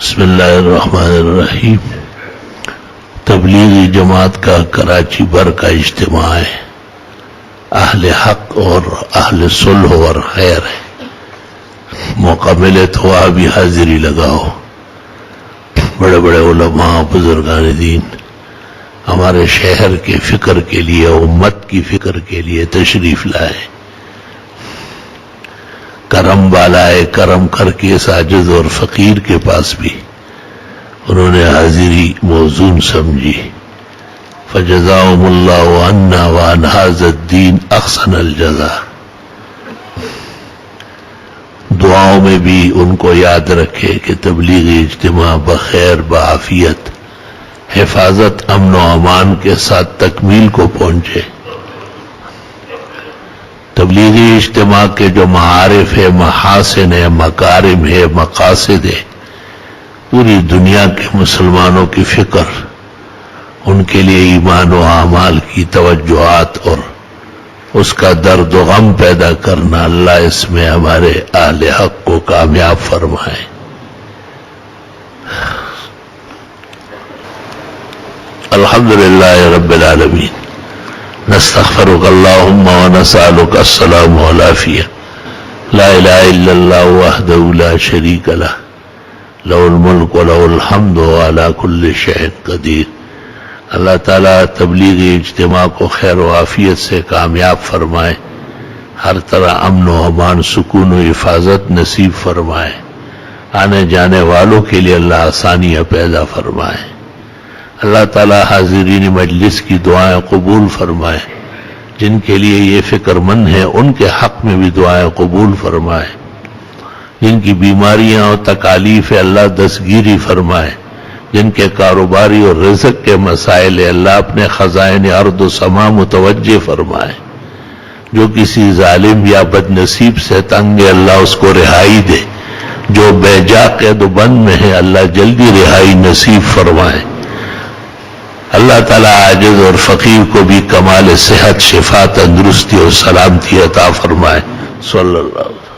بسم اللہ الرحمن الرحیم۔ تبلیغی جماعت کا کراچی بھر کا اجتماع ہے، اہل حق اور اہل صلح اور خیر ہے۔ موقع ملے تو وہاں بھی حاضری لگاؤ۔ بڑے بڑے علماء، بزرگان دین ہمارے شہر کے فکر کے لیے، امت کی فکر کے لیے تشریف لائے۔ کرم بالائے کرم کر کے اس عاجز اور فقیر کے پاس بھی انہوں نے حاضری موزون سمجھی۔ فجزاهم اللہ عنا وعن هذا الدین احسن الجزاء۔ دعاؤں میں بھی ان کو یاد رکھے کہ تبلیغی اجتماع بخیر، بعافیت، حفاظت، امن و امان کے ساتھ تکمیل کو پہنچے۔ تبلیغی اجتماع کے جو معارف ہے، محاسن ہے، مکارم ہے، مقاصد ہے، پوری دنیا کے مسلمانوں کی فکر، ان کے لیے ایمان و اعمال کی توجہات اور اس کا درد و غم پیدا کرنا، اللہ اس میں ہمارے اہل حق کو کامیاب فرمائے۔ الحمدللہ رب العالمین، نستغفرک اللہم ونسألک السلام والعافیہ، لا الہ الا اللہ وحدہ لا شریک لہ، لہ الملک ولہ الحمد وعلی کل شیء قدیر۔ اللہ تعالیٰ تبلیغی اجتماع کو خیر و عافیت سے کامیاب فرمائے، ہر طرح امن و امان، سکون و حفاظت نصیب فرمائے، آنے جانے والوں کے لیے اللہ آسانیاں پیدا فرمائے۔ اللہ تعالیٰ حاضرین مجلس کی دعائیں قبول فرمائے، جن کے لیے یہ فکر مند ہے ان کے حق میں بھی دعائیں قبول فرمائے، جن کی بیماریاں اور تکالیف ہے اللہ دستگیری فرمائے، جن کے کاروباری اور رزق کے مسائل ہے اللہ اپنے خزائن ارض و سما متوجہ فرمائے۔ جو کسی ظالم یا بد نصیب سے تنگ ہے اللہ اس کو رہائی دے، جو بے جا قید و بند میں ہے اللہ جلدی رہائی نصیب فرمائے۔ اللہ تعالیٰ عاجز اور فقیر کو بھی کمال صحت، شفا، تندرستی اور سلامتی عطا فرمائے۔ صلی اللہ علیہ وسلم۔